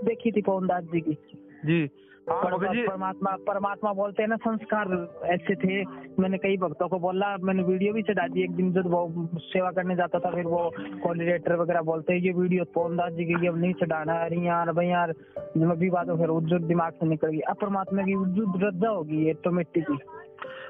देखी थी पवनदास जी की जी। हाँ भगत जी, परमात्मा बोलते हैं ना, संस्कार ऐसे थे। मैंने कई भक्तों को बोला, मैंने वीडियो भी चढ़ा दी। एक दिन जब वो सेवा करने जाता था, फिर वो कोऑर्डिनेटर वगैरह बोलते हैं ये वीडियो पवनदास जी की अब नहीं चढ़ाना। अरे यार भाई यार, जब भी बात हो फिर उज्जवल दिमाग से निकल गई। अब परमात्मा की उज्जवल रद्दा होगी ऑटोमेटिक ही।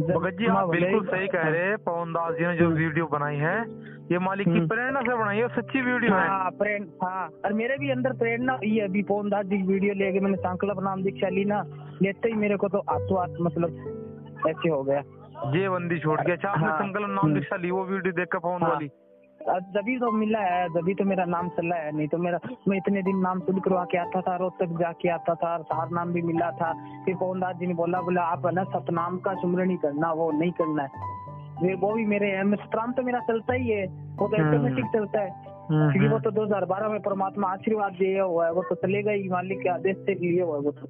भगत जी आप बिल्कुल सही कह रहे हैं। पवनदास जी ने जो वीडियो बनाई है ये मालिक की प्रेरणा से बनाई है, सच्ची वीडियो है। हाँ, और मेरे भी अंदर प्रेरणा हुई है। अभी पवनदास जी की वीडियो लेके मैंने संकल्प नाम दीक्षा ली ना, लेते ही मेरे को तो हाथों मतलब ऐसे हो गया, ये बंदी छोड़ गया। अच्छा, आपने संकल्प नाम दीक्षा ली वो वीडियो देखकर पवन वाली? जभी तो मिला है, जभी तो मेरा नाम चला है। नहीं तो मैं इतने दिन नाम शुरू करवा के आता था, रोहतक जाके आता था, सार नाम भी मिला था। फिर पवनदास जी ने बोला आप है ना सतनाम का सुमरण ही करना, वो नहीं करना है। वो भी मेरे सतनाम तो मेरा चलता ही है, वो तो ऑटोमेटिक चलता है, क्योंकि वो तो 2012 में परमात्मा आशीर्वाद दिया हुआ है, वो तो चलेगा ही, मालिक के आदेश से लिए हुआ है वो तो।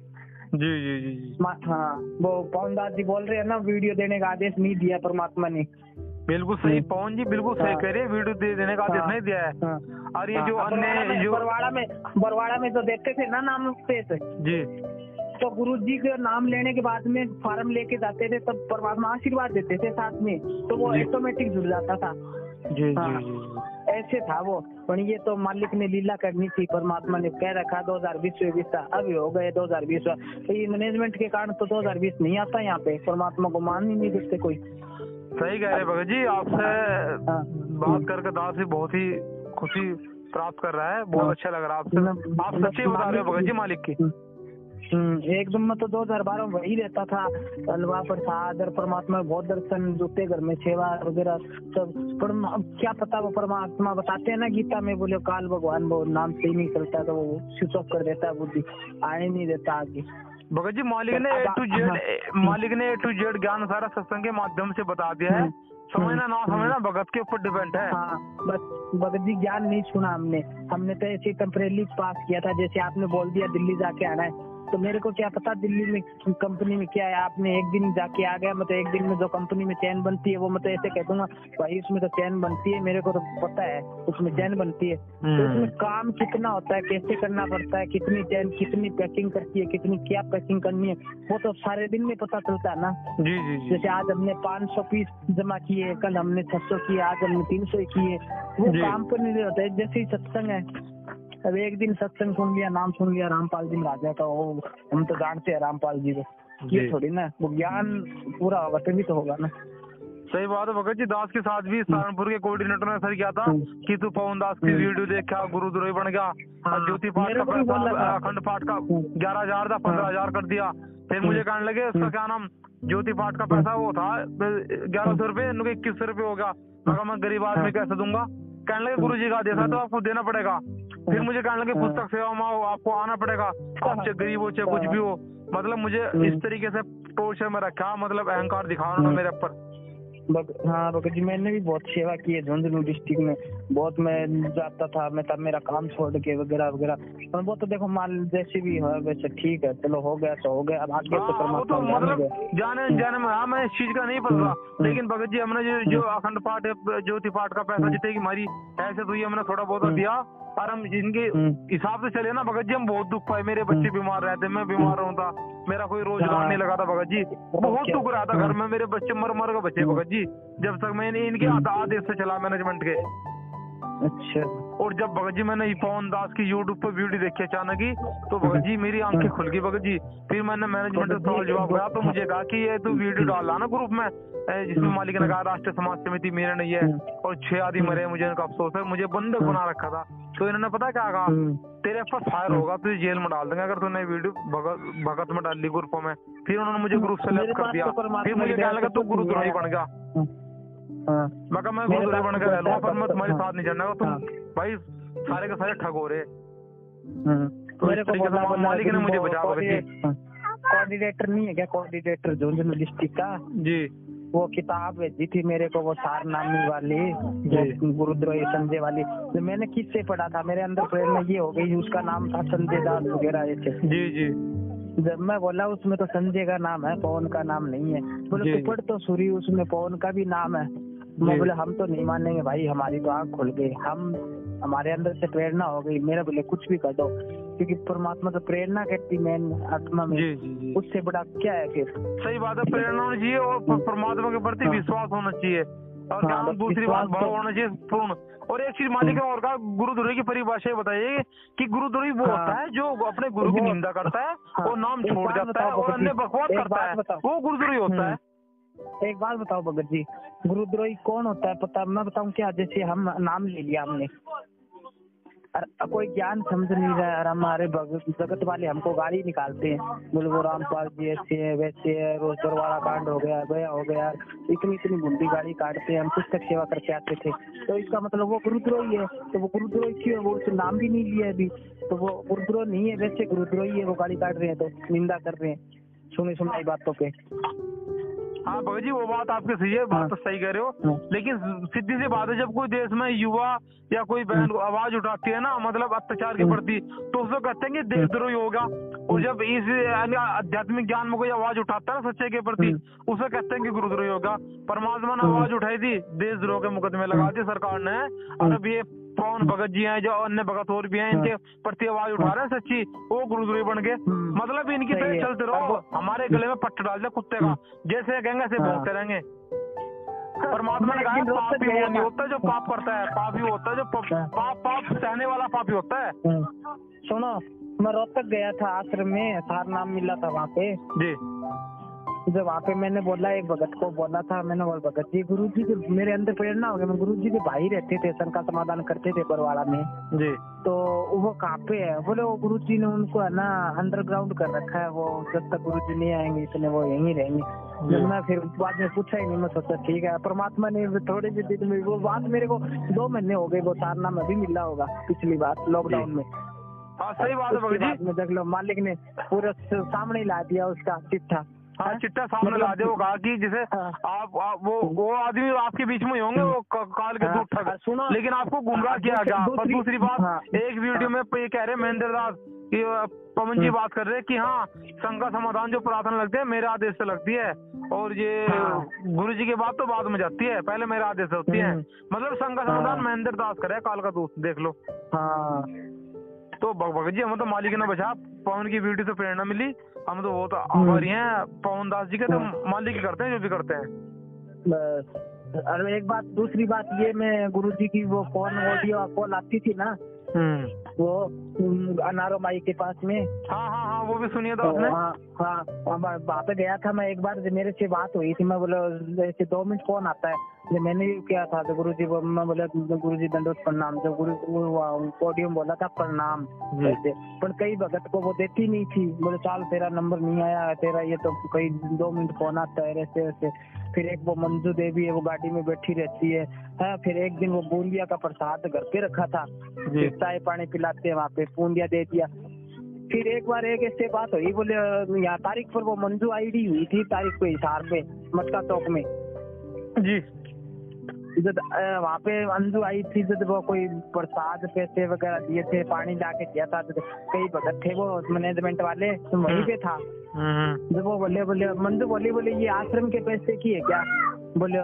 जी जी जी। हाँ, वो पवनदास जी बोल रहे हैं ना, वीडियो देने का आदेश नहीं दिया परमात्मा ने। बिल्कुल सही पवन जी, बिल्कुल सही कह रहे हैं, वीडियो देने का आदेश नहीं दिया है। और ये जो अन्य जो बरवाड़ा में जो देते थे ना नाम पे जी, तो गुरु जी के नाम लेने के बाद में फार्म लेके जाते थे, तब परमात्मा आशीर्वाद देते थे साथ में, तो वो ऑटोमेटिक जुड़ जाता था। जी हाँ, जी ऐसे था वो। पर ये तो मालिक ने लीला करनी थी, परमात्मा ने कह रखा 2020 था, अभी हो गए 2020। तो ये मैनेजमेंट के कारण तो 2020 नहीं आता यहाँ पे, परमात्मा को मान ही नहीं देते कोई। सही कह रहे भगत जी। आपसे बात करके दास भी बहुत ही खुशी प्राप्त कर रहा है, बहुत अच्छा लग रहा है आपसे। आप सच्ची बता रहे हो भगत जी मालिक की। एकदम में तो 2012 वही रहता था, अलवा प्रसाद और परमात्मा बहुत दर्शन, जूते घर में सेवा वगैरह सब। पर क्या पता, वो परमात्मा बताते हैं ना गीता में, बोले काल भगवान वो नाम से ही नहीं चलता, तो वो स्विच ऑफ कर देता है, बुद्धि आने नहीं देता आगे। भगत जी मालिक ने ए टू जेड ज्ञान सारा सत्संग के माध्यम से बता दिया है। समझना ना समझना भगत के ऊपर डिपेंड है। हाँ, बस भगत जी ज्ञान नहीं सुना हमने तो ऐसे टेम्परेरी पास किया था। जैसे आपने बोल दिया दिल्ली जाके आना है, तो मेरे को क्या पता दिल्ली में कंपनी में क्या है। आपने एक दिन जाके आ गया, मतलब एक दिन में जो कंपनी में चैन बनती है वो मैं तो ऐसे कह दूंगा भाई उसमें तो चैन बनती है, मेरे को तो पता है उसमें चैन बनती है। तो उसमें काम कितना होता है, कैसे करना पड़ता है, कितनी चैन, कितनी पैकिंग करती है, कितनी क्या पैकिंग करनी है, वो तो सारे दिन में पता चलता है ना। जी जी जी। जैसे आज हमने 500 पीस जमा किए, कल हमने 600 किए, आज हमने 300 किए, वो काम पर नहीं होता है। जैसे ही सत्संग है, अब एक दिन सत्संग सुन लिया, नाम सुन लिया रामपाल जी महाराज का, वो हम तो जानते हैं रामपाल जी को, ये थोड़ी ना वो ज्ञान पूरा होगा तभी तो होगा ना। सही बात है भगत जी। दास के साथ भी सहारनपुर के कोऑर्डिनेटर ने सर किया था कि तू पवन दास की वीडियो देखा, गुरुद्रोही बन गया, ज्योति पाठ का पैसा अखंड पाठ का 11,000 था 15,000 कर दिया। फिर मुझे कहने लगे उसका क्या नाम, ज्योति पाठ का पैसा वो था 1100 रुपए, 2100 रुपए हो गया। मगर मैं गरीब आदमी कैसे दूंगा? कहने लगे गुरु जी का आदेश है तो आपको देना पड़ेगा। फिर मुझे कहने लगे पुस्तक सेवा में आपको आना पड़ेगा, आप चाहे गरीब हो चाहे कुछ भी हो। मतलब मुझे इस तरीके से टोर्चर में रखा, मतलब अहंकार दिखाना मेरे ऊपर। हाँ भगत जी, मैंने भी बहुत सेवा की है झुंझुनू डिस्ट्रिक्ट में, बहुत मैं जाता था, मैं तब मेरा काम छोड़ के वगैरह वगैरह। वो तो देखो माल जैसे भी हो वैसे ठीक है, चलो हो गया तो हो गया, अब आगे तो परमात्मा मतलब जाने में हाँ मैं इस चीज का नहीं पता। लेकिन भगत जी हमने जो अखंड पाठ ज्योति पाठ का पैसा जितने की हमारी हैसियत हुई हमने थोड़ा बहुत दिया, और हम जिनके हिसाब से चले ना भगत जी, हम बहुत दुख पाए। मेरे बच्चे बीमार रहते, मैं बीमार रहता, मेरा कोई रोजगार नहीं लगा था भगत जी, बहुत दुख रहा था घर में, मेरे बच्चे मर के बच्चे भगत जी, जब तक मैंने इनके आदेश से चला मैनेजमेंट के। अच्छा। और जब भगत जी मैंने पवन दास की यूट्यूब पर वीडियो देखी अचानक ही, तो भगत जी मेरी आंखें खुल गई भगत जी। फिर मैंने मैनेजमेंट से सवाल जवाब किया, तो मुझे कहा कि ये तू वीडियो डाला ना ग्रुप में, जिसमें मालिक ने कहा राष्ट्रीय समाज समिति मेरे नहीं है और 6 आदमी मरे, मुझे इनका अफसोस है, मुझे बंधक बना रखा था। तो इन्होंने पता क्या कहा, तेरे पर फायर होगा, तुझे जेल में डाल देंगे अगर तूने वीडियो भगत में डाल ली ग्रुप में। फिर उन्होंने मुझे ग्रुप से लेफ्ट कर दिया। फिर मुझे कहने लगा तू गुरुद्रोही बन गया। मैं गुरुद्रोही बन गया रहूंगा, पर मैं तुम्हारे साथ नहीं चढ़ना, तुम भाई सारे के सारे ठग हो रहे। तो इस तरीके से मालिक ने मुझे बचा। कोऑर्डिनेटर नहीं है क्या, कोऑर्डिनेटर झुंझुनू डिस्ट्रिक्ट का जी, वो किताब भेजी थी मेरे को, वो सारनामी वाली गुरुद्रोही संजय वाली, जो मैंने किससे पढ़ा था, मेरे अंदर प्रेरणा ये हो गई, उसका नाम था संजय दास वगैरह ऐसे। जी जी। जब मैं बोला उसमें तो संजय का नाम है, पवन का नाम नहीं है। बोले तू पढ़ तो सूरी, उसमें पवन का भी नाम है। मैं बोले हम तो नहीं मानेंगे भाई, हमारी तो आँख खुल गई, हम हमारे अंदर से प्रेरणा हो गई। मेरा बोले कुछ भी कर दो। क्योंकि परमात्मा तो प्रेरणा करती मैन आत्मा में, जी। उससे बड़ा क्या है फिर। सही बात है, प्रेरणा होनी चाहिए और परमात्मा के प्रति विश्वास होना चाहिए, और क्या दूसरी बात भाव होना चाहिए पूर्ण। और एक चीज मालिक और का गुरुद्रोही की परिभाषा बताइए कि गुरुद्रोही वो होता है जो अपने गुरु की निंदा करता है और नाम छोड़ जाता है और अन्य बकवास करता है, वो गुरुद्रोही होता है। एक बात बताओ भगत जी, गुरुद्रोही कौन होता है पता मैं बताऊं क्या? जैसे हम नाम ले लिया हमने, कोई ज्ञान समझ नहीं रहा है और हमारे जगत वाले हमको गाली निकालते हैं, बोले वो रामपाल जी ऐसे है वैसे है, रोज दरवाड़ा कांड हो गया हो गया, इतनी बुंदी गाड़ी काटते हैं, हम पुस्तक सेवा करके आते थे, तो इसका मतलब वो गुरुद्रोही है। तो वो गुरुद्रोही क्यों है? वो उसने नाम भी नहीं लिया अभी, तो वो गुरुद्रोह नहीं है, वैसे गुरुद्रोही है, वो गाड़ी काट रहे हैं तो निंदा कर रहे हैं सुनी सुनाई बातों पे। हाँ भगत जी वो बात आपकी सही है, बात तो सही कह रहे हो, लेकिन सीधी सी बात है जब कोई देश में युवा या कोई बहन आवाज उठाती है ना, मतलब अत्याचार के प्रति, तो उसको कहते हैं कि देशद्रोही होगा। और जब इस आध्यात्मिक ज्ञान में कोई आवाज उठाता है ना सच्चाई के प्रति, उसे कहते हैं कि गुरुद्रोही होगा। परमात्मा ने आवाज उठाई थी, देशद्रोह के मुकदमे लगा दिए सरकार ने, और अब ये पवन भगत जी हैं जो अन्य भगत और भी हैं, इनके प्रति आवाज उठा रहे हैं सच्ची, वो गुरुद्रोही बन गए। मतलब इनकी तरह चलते रहो, हमारे गले में पट्टा डाल दे कुत्ते का, जैसे कहेंगे ऐसे भौंकते रहेंगे। परमात्मा ने कहा पापी वो नहीं होता जो पाप करता है, पापी होता है जो पाप सहने वाला पापी होता है। सुनो, मैं रोहतक गया था आश्रम में, सार नाम मिला था वहाँ पे जी। जब वहाँ पे मैंने बोला, एक भगत को बोला था, मैंने बोला भगत जी गुरु जी के मेरे अंदर प्रेरणा हो गया, मैं गुरु जी के भाई रहते थे, शंका समाधान करते थे बरवाड़ा में जी, तो वो कहाँ पे है? बोले वो गुरु जी ने उनको है ना अंडरग्राउंड कर रखा है, वो जब तक गुरु जी नहीं आएंगे इतने वो यहीं रहेंगे। जब मैं फिर बाद में पूछा ही नहीं, मैं सोचा ठीक है, परमात्मा ने थोड़े से दिन में वो बात मेरे को 2 महीने हो गए, वो सारनामा अभी मिला होगा पिछली बार लॉकडाउन में। हाँ सही बात है भगत जी, देख लो मालिक ने पूरा सामने ला दिया उसका चिट्ठा। हाँ चिट्ठा सामने ला दे, वो कहा कि जैसे आप वो आदमी आपके बीच में ही होंगे, वो काल के दूध ठग, लेकिन आपको गुमराह किया गया। और दूसरी बात, एक वीडियो में ये कह रहे महेंद्र दास कि पवन जी बात कर रहे हैं कि हाँ शंका समाधान जो प्रार्थना लगते हैं मेरे आदेश से लगती है, और ये गुरु जी के बाद तो बाद में जाती है, पहले मेरे आदेश से होती है। मतलब शंका समाधान महेंद्र दास करे, काल का दूध देख लो। तो भगत जी हम तो मालिक ने बचा, पवन की वीडियो से प्रेरणा मिली, हम तो बहुत आभारी हैं पवन दास जी के, तो मालिक करते हैं जो भी करते हैं। अरे एक बात, दूसरी बात ये, मैं गुरु जी की वो फोन ऑडियो कॉल आती थी ना, वो अनारो माई के पास में, हाँ वो भी सुनिए था आपने। हाँ वहाँ पे गया था मैं एक बार, मेरे से बात हुई थी, मैं बोला ऐसे 2 मिनट फोन आता है, मैंने क्या था तो गुरु जी मैं बोला गुरु जी दंडोत प्रणाम, जब गुरु पोडियम बोला था प्रणाम वैसे, पर कई भगत को वो देती नहीं थी, बोले चाल तेरा नंबर नहीं आया तेरा, ये तो कई 2 मिनट फोन आता है ऐसे ऐसे। फिर एक वो मंजू देवी है, वो गाड़ी में बैठी रहती है। फिर एक दिन वो बूंदिया का प्रसाद घर पे रखा था, चाय पानी पिलाते हैं वहाँ पे, बूंदिया दे दिया। फिर एक बार एक ऐसे बात हुई, बोले यहाँ तारीख पर वो मंजू आईडी हुई थी तारीख पे हिसार पे मटका चौक में जी, जब वहाँ पे अंजू आई थी, जब वो कोई प्रसाद पैसे वगैरह दिए थे, पानी ला के दिया था, कई भगत थे वो मैनेजमेंट वाले, तो वहीं पे था। जब वो बोले मंजू बोले ये आश्रम के पैसे की है क्या? बोले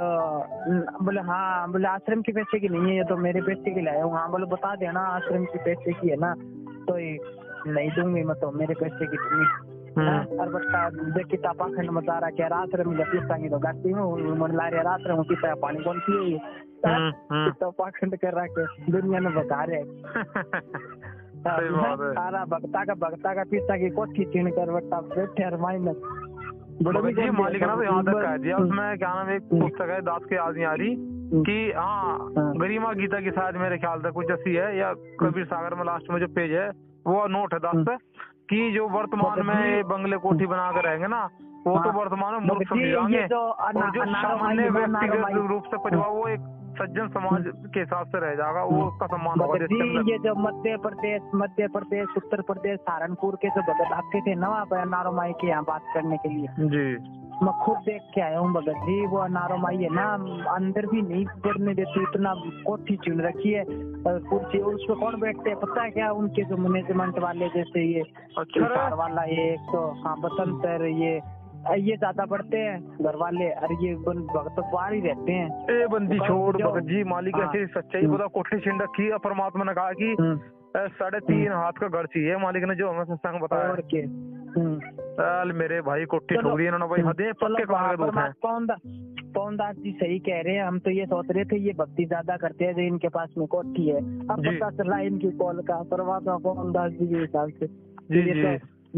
हाँ, बोले आश्रम के पैसे की नहीं है, ये तो मेरे पैसे के लाया हूँ। हाँ बोले बता देना आश्रम के पैसे की है ना, तो नहीं दूंगी मैं तो, मेरे पैसे की नहीं। और बच्चा देखी पाखंड मचा रहा क्या आश्रम जब तो गाती हूँ मन ला रहे आश्रम हूँ कितना पानी कौन पी तो पाखंड कर रहा के दुनिया में बता रहे सारा भक्ता का पिता की कोठी छीन कर बट्टा बैठे और माइनस जी। मालिक ने तो यहाँ तक कह दिया, उसमें क्या नाम एक पुस्तक है दास के याद नहीं आ रही कि हाँ गरिमा गीता की शायद मेरे ख्याल से कुछ ऐसी है, या कबीर सागर में लास्ट में जो पेज है वो नोट है 10 पे, कि जो वर्तमान में बंगले कोठी बना कर रहेंगे ना, वो तो वर्तमान में मूर्ख समझ जाएंगे, और जो सामान्य व्यक्तिगत रूप से परिवार वो एक सज्जन समाज के हिसाब से रह जाएगा, वो उसका सम्मान होगा। ये जो मध्य प्रदेश उत्तर प्रदेश सहारनपुर के जो भगत आते थे ना वहाँ पे नारो माई के यहाँ बात करने के लिए जी, मैं खुद देख के आया हूँ भगत जी, वो नारो माई है ना अंदर भी नहीं करने देती, इतना कोठी चुन रखी है कुर्सी, और उसमें कौन बैठते हैं पता है क्या? उनके जो मैनेजमेंट वाले, जैसे ये कार वाला एक तो हाँ बसंतर, ये ज्यादा बढ़ते हैं घर वाले, अरे ये भगत बाहर ही रहते हैं। ए बंदी छोड़ भगत जी, मालिक ऐसी सच्चाई बता, कोठी छीन रखी है। परमात्मा ने कहा कि 3.5 हाथ का घर चाहिए मालिक ने, जो हमें सत्संग बताया। और के चल मेरे भाई कोठी ठोक दी इन्होंने भाई, हदे पक्के कान के दूध हैं। पवनदास जी सही कह रहे हैं, हम तो ये सोच रहे थे ये भक्ति ज्यादा करते हैं जो इनके पास में कोठी है, अब पता चला इनकी कॉल का परमात्मा पवनदास जी के हिसाब से ये तो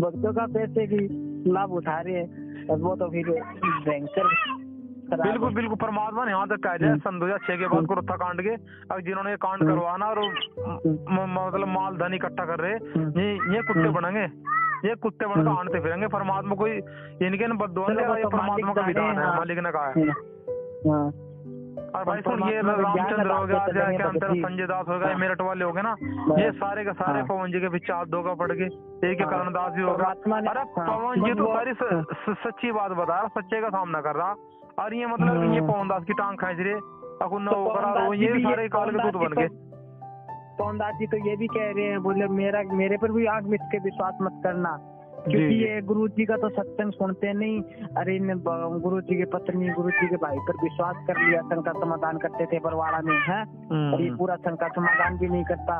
भक्तों का पैसे की लाभ उठा रहे हैं, वो तो फिर भयंकर। बिल्कुल बिल्कुल, परमात्मा ने यहाँ तक कह दिया सन 2006 के बाद कुरुत्था कांड के, अब जिन्होंने ये कांड करवाना और मतलब माल धन इकट्ठा कर रहे ये कुत्ते बनेंगे, ये कुत्ते बनकर आंटते फिरेंगे। परमात्मा कोई इनके न बद्दुआ ये परमात्मा का विधान है, मालिक ने कहा है। और भाई सुन, ये रामचंद्र हो गया, क्या अंतर संजय दास हो गया, मेरठ वाले हो गए ना, ये सारे के सारे पवन जी के पीछे हाथ धोखा पड़ के, एक करण दास भी होगा। अरे पवन जी तो सारी सच्ची बात बता रहा, सच्चे का सामना कर रहा, और ये मतलब ये पवन दास की टांग खींच रहे, ये सारे काल के दूत बन गए। पवनदास जी तो ये भी कह रहे हैं, बोले मेरे पर भी आंख मिच के विश्वास मत करना, क्योंकि ये गुरु जी का तो सत्संग सुनते नहीं। अरे गुरु जी के पत्नी गुरु जी के भाई पर विश्वास कर लिया, शंका समाधान करते थे बरवाड़ा में है, और ये पूरा शंका समाधान भी नहीं करता।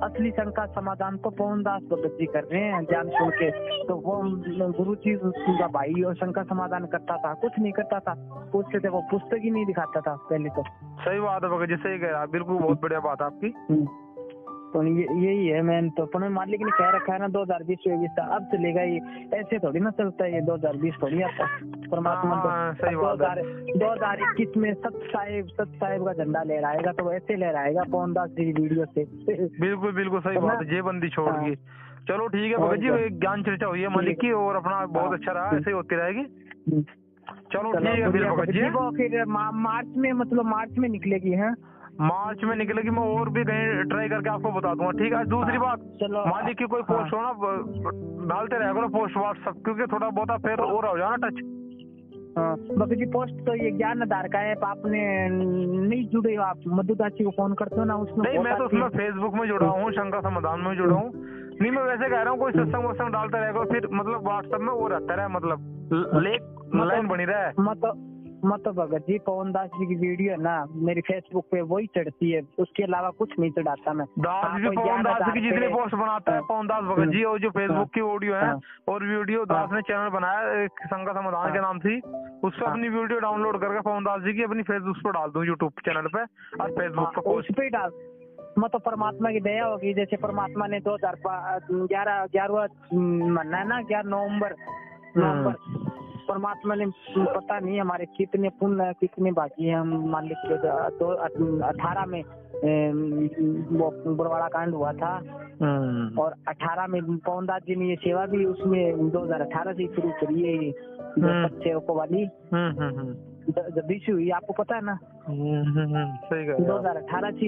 असली शंका समाधान तो पवनदास भगत जी कर रहे हैं जान सुन के, तो वो गुरु जी का भाई और शंका समाधान करता था, कुछ नहीं करता था, पूछते थे वो पुस्तक ही नहीं दिखाता था पहले तो। सही बात है भगत जी, सही कह रहा, बिल्कुल बहुत बढ़िया बात है आपकी। तो यही है मैंने तो अपने मालिक ने कह रखा है ना 2020 अब चलेगा, ये ऐसे थोड़ी ना चलता है, ये 2020 थोड़ी आता परमात्मा तो 2021 में सत साहिब का झंडा लहराएगा, तो वैसे लहराएगा पवनदास जी की वीडियो से। बिल्कुल बिल्कुल सही बात है, जेबंदी छोड़ के। चलो ठीक है भगत जी, ज्ञान चर्चा हुई है मालिक की, और अपना बहुत अच्छा रहा, ऐसे ही होती रहेगी। चलो ठीक है फिर भगत जी, वो फिर मार्च में निकलेगी है, मार्च में निकलेगी, मैं और भी कहीं ट्राई करके आपको बता दूंगा। ठीक है, दूसरी बात, मालिक की कोई पोस्ट हो ना डालते रहेगा ना पोस्ट व्हाट्सएप, क्योंकि थोड़ा बहुत फिर और हो जाना टच। बाकी जी पोस्ट तो ये ज्ञान आधार का है, आपने नहीं जुड़े हो, आप मधुदास जी को फोन करते हो ना उसमें? नहीं, मैं तो उसमें फेसबुक में जुड़ा हूँ, शंका समाधान में जुड़ा हूँ। नहीं, मैं वैसे कह रहा हूँ कोई सत्संग वत्संग डालता रहेगा, फिर मतलब व्हाट्सएप में वो रहता रहे, मतलब लाइन बनी रहे। मत भगत जी पवनदास जी की वीडियो ना मेरी फेसबुक पे वही चढ़ती है, उसके अलावा कुछ नहीं चढ़ाता मैं। पवनदास जी की जितने पोस्ट बनाता है पवनदास भगत जी, और जो फेसबुक की ऑडियो है और वीडियो दास ने चैनल बनाया शंका समाधान के नाम से, उस पर अपनी वीडियो डाउनलोड करके पवनदास जी की अपनी फेसबुक पर डाल दूं, यूट्यूब चैनल पे और फेसबुक पे पोस्ट पे डाल। तो परमात्मा की दया होगी, जैसे परमात्मा ने 2011 महीना है ना 11 नवम्बर परमात्मा ने पता नहीं हमारे कितने पुण्य कितने बाकी है, हम मालिक के 18 में वो बरवाड़ा कांड हुआ था, और 18 में पवनदास जी ने ये सेवा भी उसमें 2018 से शुरू करी है, बच्चे को वाली जब इशू हुई आपको पता है ना? सही कह 2018 से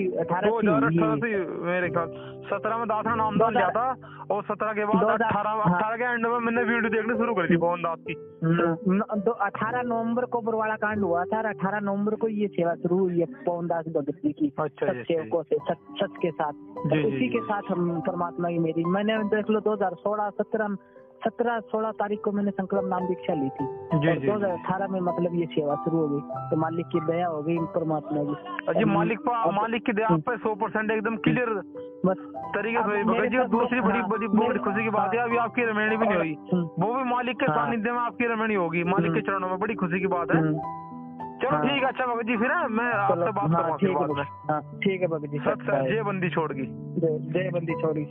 मेरे ख्याल 17 में दास ने नामदान लिया था, और 17 के बाद 18 के एंड में मैंने वीडियो देखने शुरू करी थी पवनदास की। 18 नवंबर को बरवाड़ा कांड हुआ था, और 18 नवंबर को ये सेवा शुरू हुई है पवनदास भगत जी की, सेवकों से सच के साथ, उसी के साथ हम परमात्मा की मेरी मैंने देख लो 2016 17-16 तारीख को मैंने संकल्प नाम दीक्षा ली थी, 2018 में मतलब ये सेवा शुरू हो गई, तो मालिक की दया हो गई परमात्मा की। जी मालिक की दया पे 100% एकदम क्लियर बस तरीके से। दूसरी बड़ी खुशी की बात है, अभी आपकी रमणी भी नहीं हुई, वो भी मालिक के सानिध्य में आपकी रमणी होगी, मालिक के चरणों में, बड़ी खुशी की बात है। चलो ठीक है, अच्छा भगत जी फिर मैं आपसे बात करूँगा बाद में। ठीक है भगत जी, जय बंदी छोड़ की। जय बंदी छोड़ की।